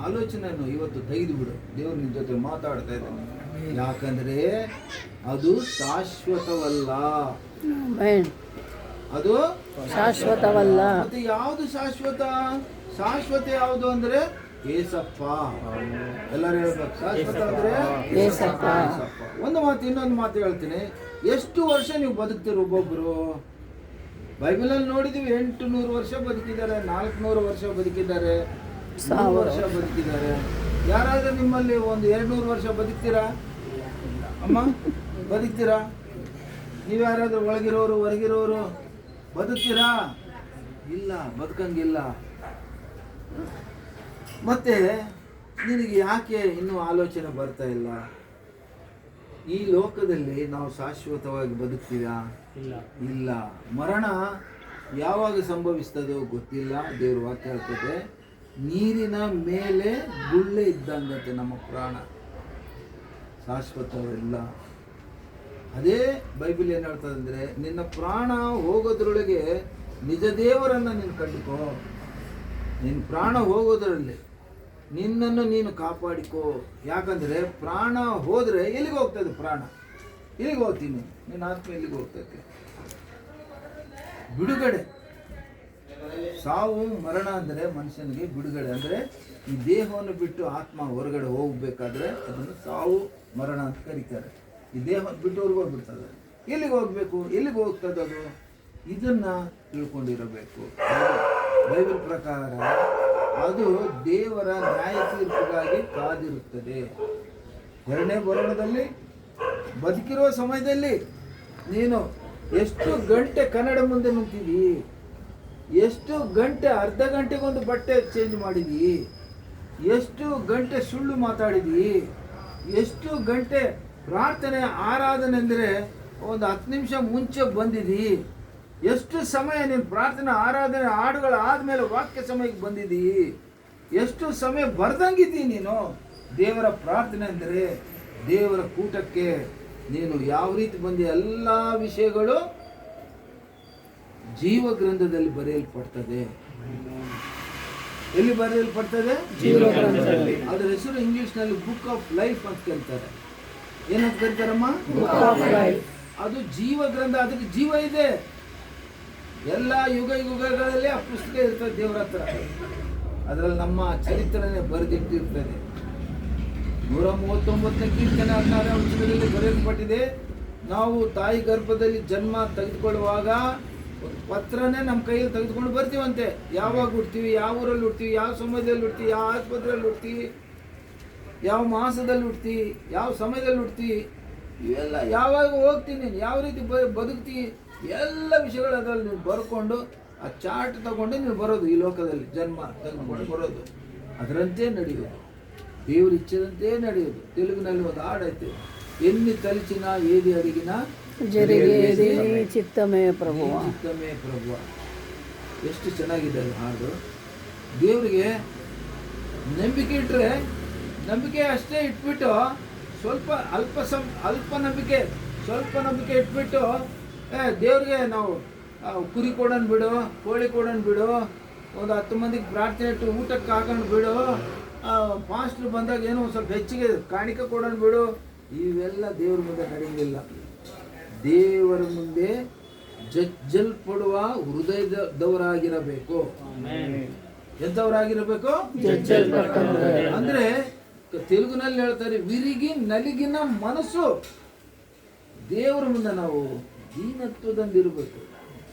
ಆಲೋಚನೆಯನ್ನು ಇವತ್ತು ತೆಗೆದುಬಿಡು. ದೇವರು ನಿನ್ನ ಜೊತೆ ಮಾತಾಡ್ತಾ ಇದ್ದಾನೆ. ಯಾಕಂದರೆ ಅದು ಶಾಶ್ವತವಲ್ಲ, ಅದು ಶಾಶ್ವತವಲ್ಲ. ಮತ್ತೆ ಯಾವುದು ಶಾಶ್ವತ? ಶಾಶ್ವತ ಯಾವುದು ಅಂದ್ರೆ ಏಸಪ್ಪ. ಎಲ್ಲರೂ ಹೇಳ್ಬೇಕು, ಶಾಶ್ವತ ಅಂದ್ರೆ ಏಸಪ್ಪ. ಒಂದು ಮಾತು, ಇನ್ನೊಂದು ಮಾತು ಹೇಳ್ತೀನಿ. ಎಷ್ಟು ವರ್ಷ ನೀವು ಬದುಕ್ತೀರ ಒಬ್ಬೊಬ್ರು? ಬೈಬಲಲ್ಲಿ ನೋಡಿದೀವಿ 800 ವರ್ಷ ಬದುಕಿದ್ದಾರೆ, 400 ವರ್ಷ ಬದುಕಿದ್ದಾರೆ, 100 ವರ್ಷ ಬದುಕಿದ್ದಾರೆ. ಯಾರಾದ್ರೂ ನಿಮ್ಮಲ್ಲಿ ಒಂದು 200 ವರ್ಷ ಬದುಕ್ತೀರಾ ಅಮ್ಮ? ಬದುಕ್ತೀರಾ? ನೀವು ಯಾರಾದ್ರೂ ಒಳಗಿರೋರು ಹೊರಗಿರೋರು ಬದುಕ್ತೀರಾ? ಇಲ್ಲ, ಬದುಕಂಗಿಲ್ಲ. ಮತ್ತೆ ನಿನಗೆ ಯಾಕೆ ಇನ್ನೂ ಆಲೋಚನೆ ಬರ್ತಾ ಇಲ್ಲ? ಈ ಲೋಕದಲ್ಲಿ ನಾವು ಶಾಶ್ವತವಾಗಿ ಬದುಕ್ತೀರಾ? ಇಲ್ಲ. ಮರಣ ಯಾವಾಗ ಸಂಭವಿಸ್ತದೋ ಗೊತ್ತಿಲ್ಲ. ದೇವ್ರ ವಾಕ್ಯ ಹೇಳ್ತದೆ, ನೀರಿನ ಮೇಲೆ ಗುಳ್ಳೆ ಇದ್ದಂಗತ್ತೆ ನಮ್ಮ ಪ್ರಾಣ, ಶಾಶ್ವತವಿಲ್ಲ. ಅದೇ ಬೈಬಲ್ ಏನು ಹೇಳ್ತದೆ ಅಂದರೆ, ನಿನ್ನ ಪ್ರಾಣ ಹೋಗೋದ್ರೊಳಗೆ ನಿಜ ದೇವರನ್ನು ನೀನು ಕಂಡುಕೋ. ನಿನ್ನ ಪ್ರಾಣ ಹೋಗೋದ್ರಲ್ಲಿ ನಿನ್ನನ್ನು ನೀನು ಕಾಪಾಡಿಕೋ. ಯಾಕಂದರೆ ಪ್ರಾಣ ಹೋದರೆ ಎಲ್ಲಿಗೆ ಹೋಗ್ತದೆ? ಪ್ರಾಣ ಎಲ್ಲಿಗೆ ಹೋಗ್ತೀನಿ? ನಿನ್ನ ಆತ್ಮ ಎಲ್ಲಿಗೆ ಹೋಗ್ತೈತೆ? ಬಿಡುಗಡೆ. ಸಾವು ಮರಣ ಅಂದರೆ ಮನುಷ್ಯನಿಗೆ ಬಿಡುಗಡೆ. ಅಂದರೆ ಈ ದೇಹವನ್ನು ಬಿಟ್ಟು ಆತ್ಮ ಹೊರಗಡೆ ಹೋಗಬೇಕಾದ್ರೆ ಅದನ್ನು ಸಾವು ಮರಣ ಅಂತ ಕರೀತಾರೆ. ಈ ದೇಹವನ್ನು ಬಿಟ್ಟು ಹೊರಗೆ ಹೋಗ್ಬಿಡ್ತದೆ. ಎಲ್ಲಿಗೆ ಹೋಗಬೇಕು? ಎಲ್ಲಿಗೆ ಹೋಗ್ತದೆ ಅದು? ಇದನ್ನು ತಿಳ್ಕೊಂಡಿರಬೇಕು. ಬೈಬಲ್ ಪ್ರಕಾರ ಅದು ದೇವರ ನ್ಯಾಯ ತೀರ್ಪಿಗಾಗಿ ಕಾದಿರುತ್ತದೆ. ಎರಡನೇ ಬರೋಣದಲ್ಲಿ ಬದುಕಿರೋ ಸಮಯದಲ್ಲಿ ನೀನು ಎಷ್ಟು ಗಂಟೆ ಕನ್ನಡ ಮುಂದೆ ನಿಂತಿದ್ದೀ? ಎಷ್ಟು ಗಂಟೆ ಅರ್ಧ ಗಂಟೆಗೊಂದು ಬಟ್ಟೆ ಚೇಂಜ್ ಮಾಡಿದೀ? ಎಷ್ಟು ಗಂಟೆ ಸುಳ್ಳು ಮಾತಾಡಿದೀ? ಎಷ್ಟು ಗಂಟೆ ಪ್ರಾರ್ಥನೆ ಆರಾಧನೆ ಅಂದರೆ ಒಂದು 10 ನಿಮಿಷ ಮುಂಚೆ ಬಂದಿದ್ದೀ? ಎಷ್ಟು ಸಮಯ ನೀನು ಪ್ರಾರ್ಥನೆ ಆರಾಧನೆ ಹಾಡುಗಳು ಆದಮೇಲೆ ವಾಕ್ಯ ಸಮಯಕ್ಕೆ ಬಂದಿದ್ದೀ? ಎಷ್ಟು ಸಮಯ ಬರ್ದಂಗಿದ್ದೀ ನೀನು? ದೇವರ ಪ್ರಾರ್ಥನೆ ಅಂದರೆ ದೇವರ ಕೂಟಕ್ಕೆ ನೀನು ಯಾವ ರೀತಿ ಬಂದಿ? ಎಲ್ಲ ವಿಷಯಗಳು ಜೀವ ಗ್ರಂಥದಲ್ಲಿ ಬರೆಯಲ್ಪಡ್ತದೆ. ಎಲ್ಲಿ ಬರೆಯಲ್ಪಡ್ತದೆ? ಜೀವ ಗ್ರಂಥದಲ್ಲಿ. ಅದರ ಹೆಸರು ಇಂಗ್ಲಿಷ್ನಲ್ಲಿ ಬುಕ್ ಆಫ್ ಲೈಫ್ ಅಂತ ಕರೀತಾರೆ. ಏನಂತ ಕರೀತಾರಮ್ಮ? Book of life. ಅದು ಜೀವ ಗ್ರಂಥ, ಅದಕ್ಕೆ ಜೀವ ಇದೆ. ಎಲ್ಲ ಯುಗಗಳಲ್ಲಿ ಆ ಪುಸ್ತಕ ಇರ್ತದೆ ದೇವರ ಹತ್ರ. ಅದರಲ್ಲಿ ನಮ್ಮ ಚರಿತ್ರೆನೇ ಬರೆದಿಟ್ಟಿರ್ತದೆ. 139ನೇ ಕೀರ್ತನೆ 16ನೇ ವಚನದಲ್ಲಿ ಬರೆಯಲ್ಪಟ್ಟಿದೆ, ನಾವು ತಾಯಿ ಗರ್ಭದಲ್ಲಿ ಜನ್ಮ ತೆಗೆದುಕೊಳ್ಳುವಾಗ ಒಂದು ಪತ್ರನೇ ನಮ್ಮ ಕೈಯಲ್ಲಿ ತೆಗೆದುಕೊಂಡು ಬರ್ತೀವಂತೆ. ಯಾವಾಗ ಹುಡ್ತೀವಿ, ಯಾವ ಊರಲ್ಲಿ ಹುಡ್ತೀವಿ, ಯಾವ ಸಮಯದಲ್ಲಿ ಹುಡ್ತೀವಿ, ಯಾವ ಆಸ್ಪತ್ರೆಯಲ್ಲಿ ಹುಡ್ತೀವಿ, ಯಾವ ಮಾಸದಲ್ಲಿ ಹುಡ್ತೀವಿ, ಯಾವ ಸಮಯದಲ್ಲಿ ಹುಡ್ತೀವಿ, ಇವೆಲ್ಲ ಯಾವಾಗ ಹೋಗ್ತೀನಿ, ಯಾವ ರೀತಿ ಬದುಕ್ತೀವಿ, ಎಲ್ಲ ವಿಷಯಗಳು ಅದರಲ್ಲಿ ನೀವು ಬರ್ಕೊಂಡು ಆ ಚಾರ್ಟ್ ತಗೊಂಡು ನೀವು ಬರೋದು. ಈ ಲೋಕದಲ್ಲಿ ಜನ್ಮ ತೆಗೆದುಕೊಂಡು ಬರೋದು, ಅದರಂತೆ ನಡೆಯೋದು, ದೇವ್ರ ಇಚ್ಛೆದಂತೆ ನಡೆಯೋದು. ತೆಲುಗಿನಲ್ಲಿ ಒಂದು ಹಾಡೈತೆ, ಎన్ని ತಲಿಚಿನ ಏದಿ ಅಡಿಗಿನ ಜರಿಗೇರಿ ಚಿತ್ತಮೇ ಪ್ರಭುವ. ಚಿತ್ತಮೇ ಪ್ರಭುವ. ಎಷ್ಟು ಚೆನ್ನಾಗಿದೆ ಅದು ಹಾಡು. ದೇವರಿಗೆ ನಂಬಿಕೆ ಇಟ್ಟರೆ, ನಂಬಿಕೆ ಅಷ್ಟೇ ಇಟ್ಬಿಟ್ಟು ಸ್ವಲ್ಪ ಅಲ್ಪ ನಂಬಿಕೆ ಇಟ್ಬಿಟ್ಟು ದೇವ್ರಿಗೆ ನಾವು ಕುರಿ ಕೊಡೋಣ ಬಿಡು, ಕೋಳಿ ಕೊಡೋಣ ಬಿಡು, ಒಂದು 10 ಮಂದಿಗೆ ಪ್ರಾರ್ಥನೆ ಇಟ್ಟು ಊಟಕ್ಕೆ ಹಾಕೊಂಡು ಬಿಡು, ಪಾಸ್ಟ್ರು ಬಂದಾಗ ಏನೋ ಒಂದು ಸ್ವಲ್ಪ ಹೆಚ್ಚಿಗೆ ಕಾಣಿಕೆ ಕೊಡೋಣ ಬಿಡು, ಇವೆಲ್ಲ ದೇವ್ರ ಮುಂದೆ ನಡೆಯಲಿಲ್ಲ. ದೇವರ ಮುಂದೆ ಜಜ್ಜಲ್ಪಡುವ ಹೃದಯದವರಾಗಿರಬೇಕು. ಎಂಥವರಾಗಿರಬೇಕು? ಅಂದ್ರೆ ತೆಲುಗಿನಲ್ಲಿ ಹೇಳ್ತಾರೆ, ವಿರಿಗಿ ನಲಿಗಿನ ಮನಸ್ಸು. ದೇವರ ಮುಂದೆ ನಾವು ದೀನತ್ವದಂದಿರಬೇಕು.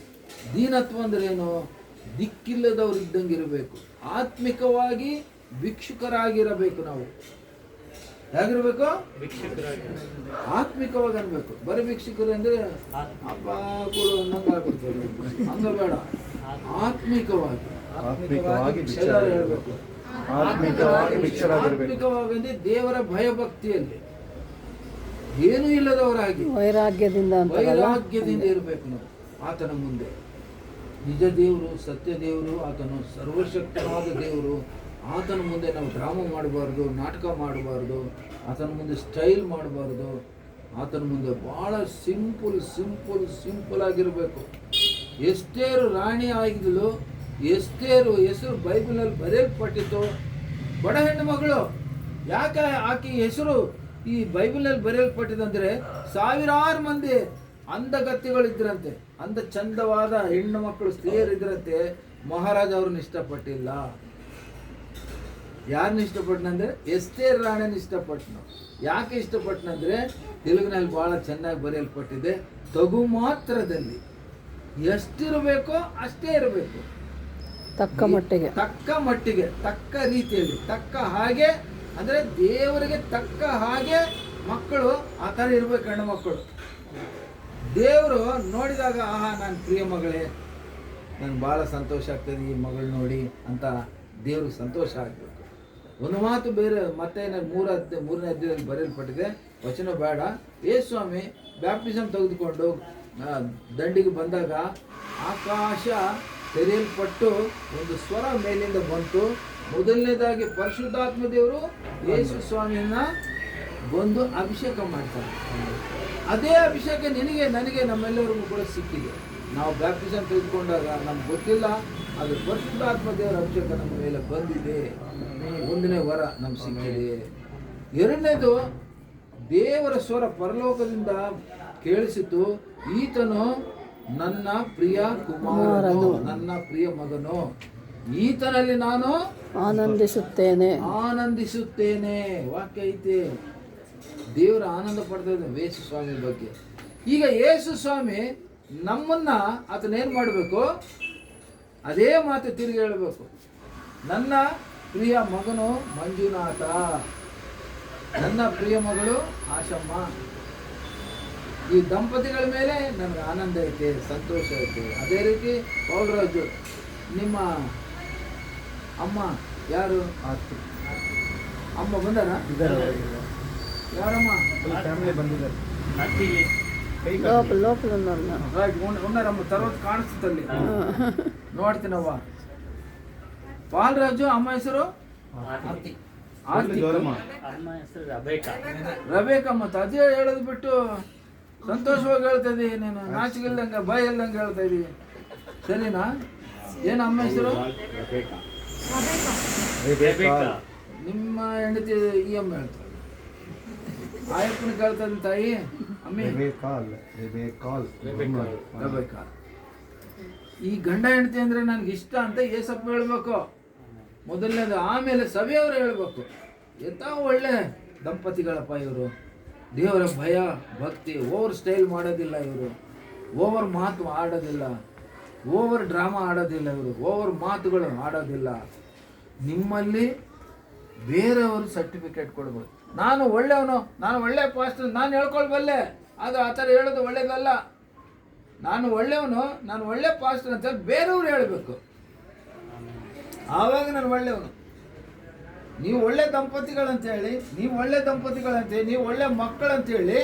ದೀನತ್ವ ಅಂದ್ರೆ ಏನು? ದಿಕ್ಕಿಲ್ಲದವ್ರು ಇದ್ದಂಗೆ ಇರಬೇಕು. ಆತ್ಮಿಕವಾಗಿ ಭಿಕ್ಷುಕರಾಗಿರಬೇಕು. ನಾವು ಹೇಗಿರ್ಬೇಕು? ಆತ್ಮಿಕವಾಗಿ ಅನ್ಬೇಕು. ಬರೀ ಭಿಕ್ಷುಕರು ಅಂದ್ರೆ ಅಪ್ಪ ಕೊಡು ಅನ್ನಂಗಾಗ್ಬಿಡ್ತಾರೆ, ಹಂಗ ಬೇಡ. ಆತ್ಮಿಕವಾಗಿ ಎಲ್ಲರೂ ಹೇಳ್ಬೇಕು. ಆತ್ಮಿಕವಾಗಿ ಅಂದ್ರೆ ದೇವರ ಭಯಭಕ್ತಿಯಲ್ಲಿ, ಏನೂ ಇಲ್ಲದವರಾಗಿ ವೈರಾಗ್ಯದಿಂದ ಇರಬೇಕು ನಾವು ಆತನ ಮುಂದೆ. ನಿಜ ದೇವರು, ಸತ್ಯ ದೇವರು, ಆತನು ಸರ್ವಶಕ್ತನಾದ ದೇವರು. ಆತನ ಮುಂದೆ ನಾವು ಡ್ರಾಮಾ ಮಾಡಬಾರ್ದು, ನಾಟಕ ಮಾಡಬಾರ್ದು, ಆತನ ಮುಂದೆ ಸ್ಟೈಲ್ ಮಾಡಬಾರ್ದು. ಆತನ ಮುಂದೆ ಭಾಳ ಸಿಂಪಲ್ ಆಗಿರಬೇಕು. ಎಸ್ತೇರು ರಾಣಿ ಆಗಿದ್ಲು. ಎಸ್ತೇರು ಹೆಸರು ಬೈಬಲ್ನಲ್ಲಿ ಬರೆಯಲ್ಪಟ್ಟಿತ್ತು. ಬಡ ಹೆಣ್ಣು ಮಗಳು. ಯಾಕೆ ಆಕೆ ಹೆಸರು ಈ ಬೈಬಲ್ನಲ್ಲಿ ಬರೆಯಲ್ಪಟ್ಟಿದಂದ್ರೆ, ಸಾವಿರಾರು ಮಂದಿ ಅಂಧಗತ್ತಿಗಳಿದ್ರಂತೆ, ಅಂದ ಚಂದವಾದ ಹೆಣ್ಣು ಮಕ್ಕಳು ಸ್ತ್ರೀಯರಿದ್ರಂತೆ. ಮಹಾರಾಜ ಅವ್ರನ್ನ ಇಷ್ಟಪಟ್ಟಿಲ್ಲ. ಯಾರನ್ನ ಇಷ್ಟಪಟ್ಟನಂದ್ರೆ ಎಸ್ತೇರ್ ರಾಣಿನ ಇಷ್ಟಪಟ್ಟನು. ಯಾಕೆ ಇಷ್ಟಪಟ್ಟನಂದ್ರೆ ತೆಲುಗಿನಲ್ಲಿ ಬಹಳ ಚೆನ್ನಾಗಿ ಬರೆಯಲ್ಪಟ್ಟಿದೆ, ತಗು ಮಾತ್ರದಲ್ಲಿ ಎಷ್ಟಿರಬೇಕೋ ಅಷ್ಟೇ ಇರಬೇಕು. ತಕ್ಕ ಮಟ್ಟಿಗೆ ತಕ್ಕ ರೀತಿಯಲ್ಲಿ, ತಕ್ಕ ಹಾಗೆ ಅಂದ್ರೆ ದೇವರಿಗೆ ತಕ್ಕ ಹಾಗೆ ಮಕ್ಕಳು ಆ ಥರ ಇರ್ಬೇಕು. ಹೆಣ್ಣು ಮಕ್ಕಳು ದೇವರು ನೋಡಿದಾಗ, ಆಹಾ ನಾನು ಪ್ರಿಯ ಮಗಳೇ, ನನಗೆ ಭಾಳ ಸಂತೋಷ ಆಗ್ತದೆ ಈ ಮಗಳು ನೋಡಿ ಅಂತ ದೇವ್ರಿಗೆ ಸಂತೋಷ ಆಗಬೇಕು. ಒಂದು ಮಾತು ಬೇರೆ ಮತ್ತೆ ಮೂರನೇ ಅಧ್ಯಾಯದಲ್ಲಿ ಬರೆಯಲ್ಪಟ್ಟಿದೆ, ವಚನ ಬೇಡ. ಯೇಸುಸ್ವಾಮಿ ಬ್ಯಾಪ್ಟಿಸಮ್ ತೆಗೆದುಕೊಂಡು ದಂಡಿಗೆ ಬಂದಾಗ ಆಕಾಶ ತೆರೆಯಲ್ಪಟ್ಟು ಒಂದು ಸ್ವರ ಮೇಲಿಂದ ಬಂತು. ಮೊದಲನೇದಾಗಿ ಪರಿಶುದ್ಧಾತ್ಮ ದೇವರು ಯೇಸು ಸ್ವಾಮಿಯನ್ನ ಬಂದು ಅಭಿಷೇಕ ಮಾಡ್ತಾರೆ. ಅದೇ ಅಭಿಷೇಕ ನಿನಗೆ, ನನಗೆ, ನಮ್ಮೆಲ್ಲರಿಗೂ ಕೂಡ ಸಿಕ್ಕಿದೆ. ನಾವು ಬ್ಯಾಪ್ಟಿಸಮ್ ತೆಗೆದುಕೊಂಡಾಗ ನಮ್ಗೆ ಗೊತ್ತಿಲ್ಲ, ಅದು ಪರಿಶುದ್ಧಾತ್ಮ ದೇವರ ಅಭಿಷೇಕ ನಮ್ಮ ಮೇಲೆ ಬಂದಿದೆ. ಒಂದನೇ ವರ ನಮ್ಗೆ ಸಿಕ್ಕಿದೆ. ಎರಡನೇದು, ದೇವರ ಸ್ವರ ಪರಲೋಕದಿಂದ ಕೇಳಿಸಿತು, ಈತನು ನನ್ನ ಪ್ರಿಯ ಕುಮಾರನು, ನನ್ನ ಪ್ರಿಯ ಮಗನು, ಈತನಲ್ಲಿ ನಾನು ಆನಂದಿಸುತ್ತೇನೆ. ವಾಕ್ಯ ಐತೆ. ದೇವರ ಆನಂದ ಪಡ್ತಾ ಇದ್ದ ಯೇಸು ಸ್ವಾಮಿ ಬಗ್ಗೆ. ಈಗ ಯೇಸು ಸ್ವಾಮಿ ನಮ್ಮನ್ನ ಆತನೇನು ಮಾಡಬೇಕು? ಅದೇ ಮಾತು ತಿರುಗಿ ಹೇಳಬೇಕು. ನನ್ನ ಪ್ರಿಯ ಮಗನು ಮಂಜುನಾಥ, ನನ್ನ ಪ್ರಿಯ ಮಗಳು ಆಶಮ್ಮ. ಈ ದಂಪತಿಗಳ ಮೇಲೆ ನನಗೆ ಆನಂದ ಐತೆ, ಸಂತೋಷ ಐತೆ. ಅದೇ ರೀತಿ ಪೌಲ್ರಾಜು, ನಿಮ್ಮ ಅಮ್ಮ ಯಾರು? ಅಮ್ಮ ಬಂದಾರ? ಯಾರಮ್ಮ? ಫ್ಯಾಮಿಲಿ ಬಂದಿದ್ದಾರೆ. ಉಣ್ಣಾರಮ್ಮ, ತರೋದು ಕಾಣಿಸ್ತಲ್ಲಿ ನೋಡ್ತೀನವ್ವ. ಪಾಲ್ರಾಜು, ಅಮ್ಮ ಹೆಸರು ರಬೇಕ. ಮತ್ತೆ ಅದೇ ಹೇಳೋದು ಬಿಟ್ಟು ಸಂತೋಷವಾಗಿ ಹೇಳ್ತಾ ಇದೀವಿ, ನೀನು ನಾಚಿಗಿಲ್ದಂಗೆ ಭಯ ಇಲ್ದಂಗೆ ಹೇಳ್ತಾ ಇದೀವಿ, ಸರಿನಾ? ಏನು ಅಮ್ಮ ಹೆಸರು? ನಿಮ್ಮ ಹೆಂಡತಿ ಈ ಅಮ್ಮ ಹೇಳ್ತಾರೆ. ಆಯಪ್ಪನ ಕೇಳ್ತಾ ಇದ್ದೀನಿ ತಾಯಿ, ಅಮ್ಮಿ ರಬೇಕ. ಈ ಗಂಡ ಹೆಂಡತಿ ಅಂದ್ರೆ ನನ್ಗೆ ಇಷ್ಟ ಅಂತ ಏಸಪ್ಪ ಹೇಳ್ಬೇಕು ಮೊದಲನೇದು. ಆಮೇಲೆ ಸಭೆಯವರು ಹೇಳ್ಬೇಕು, ಎಂತ ಒಳ್ಳೆ ದಂಪತಿಗಳಪ್ಪ ಇವರು. ದೇವರ ಭಯ ಭಕ್ತಿ, ಓವರ್ ಸ್ಟೈಲ್ ಮಾಡೋದಿಲ್ಲ ಇವರು, ಓವರ್ ಮಾತು ಆಡೋದಿಲ್ಲ. ಓವರ್ ಡ್ರಾಮಾ ಆಡೋದಿಲ್ಲ, ಇವರು ಓವರ್ ಮಾತುಗಳು ಆಡೋದಿಲ್ಲ. ನಿಮ್ಮಲ್ಲಿ ಬೇರೆಯವರು ಸರ್ಟಿಫಿಕೇಟ್ ಕೊಡ್ಬೋದು. ನಾನು ಒಳ್ಳೆಯವನು, ನಾನು ಒಳ್ಳೆ ಪಾಸ್ಟರ್, ನಾನು ಹೇಳ್ಕೊಳ್ಬಲ್ಲೆ, ಅದು ಆ ಥರ ಹೇಳೋದು ಒಳ್ಳೇದಲ್ಲ. ನಾನು ಒಳ್ಳೆಯವನು, ನಾನು ಒಳ್ಳೆ ಪಾಸ್ಟರ್ ಅಂತ ಬೇರೆಯವ್ರು ಹೇಳಬೇಕು, ಆವಾಗ ನಾನು ಒಳ್ಳೆಯವನು. ನೀವು ಒಳ್ಳೆ ದಂಪತಿಗಳಂತೇಳಿ, ನೀವು ಒಳ್ಳೆ ದಂಪತಿಗಳಂತೇಳಿ, ನೀವು ಒಳ್ಳೆ ಮಕ್ಕಳಂತೇಳಿ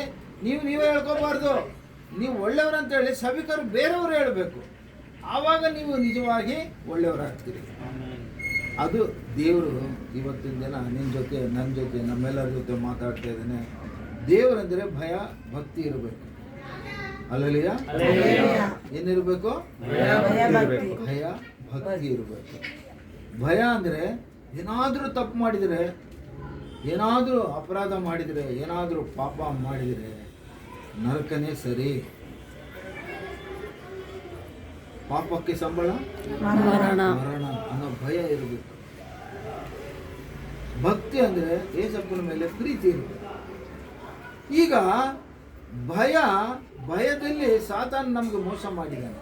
ನೀವೇ ಹೇಳ್ಕೋಬಾರ್ದು. ನೀವು ಒಳ್ಳೆಯವರಂತೇಳಿ ಸಭಿಕರು ಬೇರೆಯವರು ಹೇಳಬೇಕು, ಆವಾಗ ನೀವು ನಿಜವಾಗಿ ಒಳ್ಳೆಯವರಾಗ್ತೀರಿ. ಅದು ದೇವರು ಇವತ್ತಿನ ದಿನ ನಿಮ್ಮ ಜೊತೆ, ನನ್ನ ಜೊತೆ, ನಮ್ಮೆಲ್ಲರ ಜೊತೆ ಮಾತಾಡ್ತಾ ಇದ್ದಾನೆ. ದೇವರಂದರೆ ಭಯ ಭಕ್ತಿ ಇರಬೇಕು. ಅಲ್ಲಲ್ಲಿಯ ಏನಿರಬೇಕು? ಭಯ ಭಕ್ತಿ ಇರಬೇಕು. ಭಯ ಅಂದರೆ ಏನಾದರೂ ತಪ್ಪು ಮಾಡಿದರೆ, ಏನಾದರೂ ಅಪರಾಧ ಮಾಡಿದರೆ, ಏನಾದರೂ ಪಾಪ ಮಾಡಿದರೆ ನರಕನೇ ಸರಿ. ಪಾಪಕ್ಕೆ ಸಂಬಳ ಮರಣ ಅನ್ನೋ ಭಯ ಇರಬೇಕು. ಭಕ್ತಿ ಅಂದರೆ ಯೇಸಪ್ಪನ ಮೇಲೆ ಪ್ರೀತಿ ಇರಬೇಕು. ಈಗ ಭಯದಲ್ಲಿ ಸಾತಾನ್ ನಮ್ಗೆ ಮೋಸ ಮಾಡಿದ್ದಾನೆ.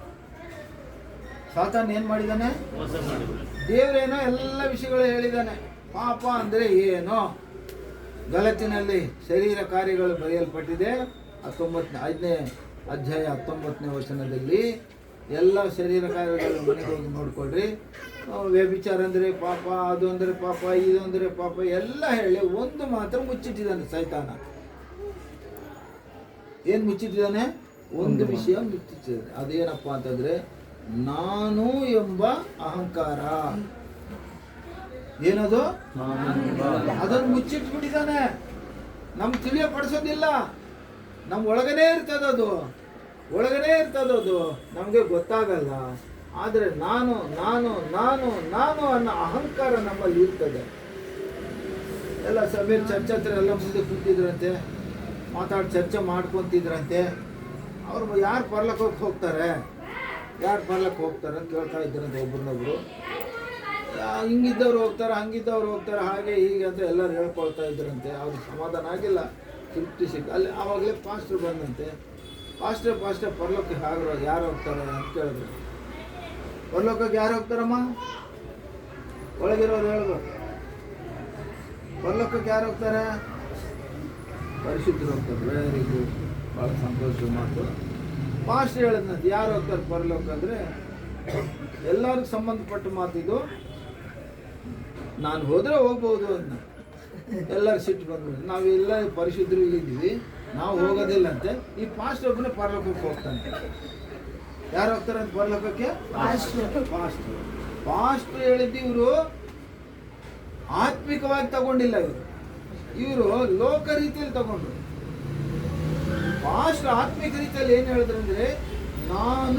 ಸಾತಾನ್ ಏನ್ ಮಾಡಿದ್ದಾನೆ? ಮೋಸ ಮಾಡಿದ್ರು. ದೇವರೇನೋ ಎಲ್ಲ ವಿಷಯಗಳು ಹೇಳಿದ್ದಾನೆ. ಪಾಪ ಅಂದರೆ ಏನೋ ಗಲತಿನಲ್ಲಿ ಶರೀರ ಕಾರ್ಯಗಳು ಬರೆಯಲ್ಪಟ್ಟಿದೆ. 5ನೇ ಅಧ್ಯಾಯ 19ನೇ ವಚನದಲ್ಲಿ ಎಲ್ಲ ಶರೀರ ಕಾರ್ಯಗಳು ಮನೆಗೆ ಹೋಗಿ ನೋಡ್ಕೊಳ್ರಿ. ವ್ಯಭಿಚಾರ ಅಂದರೆ ಪಾಪ, ಅದು ಅಂದರೆ ಪಾಪ, ಇದು ಅಂದರೆ ಪಾಪ ಎಲ್ಲ ಹೇಳಿ ಒಂದು ಮಾತ್ರ ಮುಚ್ಚಿಟ್ಟಿದ್ದಾನೆ ಸೈತಾನ. ಏನು ಮುಚ್ಚಿಟ್ಟಿದ್ದಾನೆ? ಒಂದು ವಿಷಯ ಮುಚ್ಚಿಟ್ಟಿದ್ದಾನೆ. ಅದೇನಪ್ಪ ಅಂತಂದ್ರೆ ನಾನು ಎಂಬ ಅಹಂಕಾರ. ಏನದು? ಅದನ್ನು ಮುಚ್ಚಿಟ್ಬಿಟ್ಟಿದ್ದಾನೆ. ನಮ್ಗೆ ತಿಳಿಯಪಡಿಸೋದಿಲ್ಲ. ನಮ್ಮ ಒಳಗನೇ ಇರ್ತದದು, ಒಳಗನೇ ಇರ್ತದದು, ನಮಗೆ ಗೊತ್ತಾಗಲ್ಲ. ಆದರೆ ನಾನು ನಾನು ನಾನು ನಾನು ಅನ್ನೋ ಅಹಂಕಾರ ನಮ್ಮಲ್ಲಿ ಇರ್ತದೆ. ಎಲ್ಲ ಸಭೆ ಚರ್ಚೆ ಹತ್ರ ಎಲ್ಲ ಮುಂದೆ ಕೂತಿದ್ರಂತೆ, ಮಾತಾಡಿ ಚರ್ಚೆ ಮಾಡ್ಕೊತಿದ್ರಂತೆ. ಅವ್ರು ಯಾರು ಪರ್ಲಕ್ಕೆ ಹೋಗ್ತಾರೆ, ಯಾರು ಪರ್ಲಕ್ಕೆ ಹೋಗ್ತಾರೆ ಅಂತ ಕೇಳ್ತಾ ಇದ್ರಂತೆ ಒಬ್ರನ್ನೊಬ್ರು. ಹಿಂಗಿದ್ದವ್ರು ಹೋಗ್ತಾರೆ, ಹಂಗಿದ್ದವ್ರು ಹೋಗ್ತಾರೆ, ಹಾಗೆ ಹೀಗೆ ಅಂತ ಎಲ್ಲರೂ ಹೇಳ್ಕೊಳ್ತಾ ಇದ್ರಂತೆ. ಅವ್ರಿಗೆ ಸಮಾಧಾನ ಆಗಿಲ್ಲ, ತೃಪ್ತಿ ಸಿಕ್ಕ. ಅಲ್ಲಿ ಆವಾಗಲೇ ಪಾಸ್ಟ್ರು ಬಂದಂತೆ. ಪಾಸ್ಟ್ರೆ ಪರ್ಲೋಕಕ್ಕೆ ಯಾರು ಹೋಗ್ತಾರೆ ಅಂತ ಕೇಳಿದ್ರು. ಪರ್ಲೋಕಕ್ಕೆ ಯಾರು ಹೋಗ್ತಾರಮ್ಮ? ಒಳಗಿರೋರು ಹೇಳ್ಬೇಕು. ಪರ್ಲೋಕಕ್ಕೆ ಯಾರು ಹೋಗ್ತಾರೆ? ಪರಿಶುದ್ಧರು ಹೋಗ್ತಾರೆ. ವೆರಿ ಗುಡ್, ಭಾಳ ಸಂತೋಷ ಮಾತು. ಪಾಸ್ಟ್ರು ಹೇಳಿದ್ನಂತೆ ಯಾರು ಹೋಗ್ತಾರೆ ಪರಲೋಕ ಅಂದರೆ ಎಲ್ಲರಿಗೂ ಸಂಬಂಧಪಟ್ಟ ಮಾತಿದು. ನಾನು ಹೋದರೆ ಹೋಗ್ಬೋದು ಅಂತ ಎಲ್ಲರೂ ಸಿಟ್ಟು ಬಂದ್ಬಿಟ್ಟು, ನಾವೆಲ್ಲ ಪರಿಶುದ್ಧರು ಇಲ್ಲಿದ್ದೀವಿ, ನಾವು ಹೋಗೋದಿಲ್ಲ ಅಂತೆ. ಈ ಪಾಸ್ಟ್ ಒಬ್ಬನೇ ಪರಲೋಕಕ್ಕೆ ಹೋಗ್ತಾನೆ. ಯಾರು ಹೋಗ್ತಾರೆ ಅಂತ ಪರಲೋಕಕ್ಕೆ? ಪಾಸ್ಟ್ ಹೇಳಿದ್ದು ಇವರು ಆತ್ಮಿಕವಾಗಿ ತಗೊಂಡಿಲ್ಲ, ಇವರು ಲೋಕ ರೀತಿಯಲ್ಲಿ ತಗೊಂಡ್ರು. ಪಾಸ್ಟ್ ಆತ್ಮಿಕ ರೀತಿಯಲ್ಲಿ ಏನು ಹೇಳಿದ್ರು ಅಂದ್ರೆ ನಾನು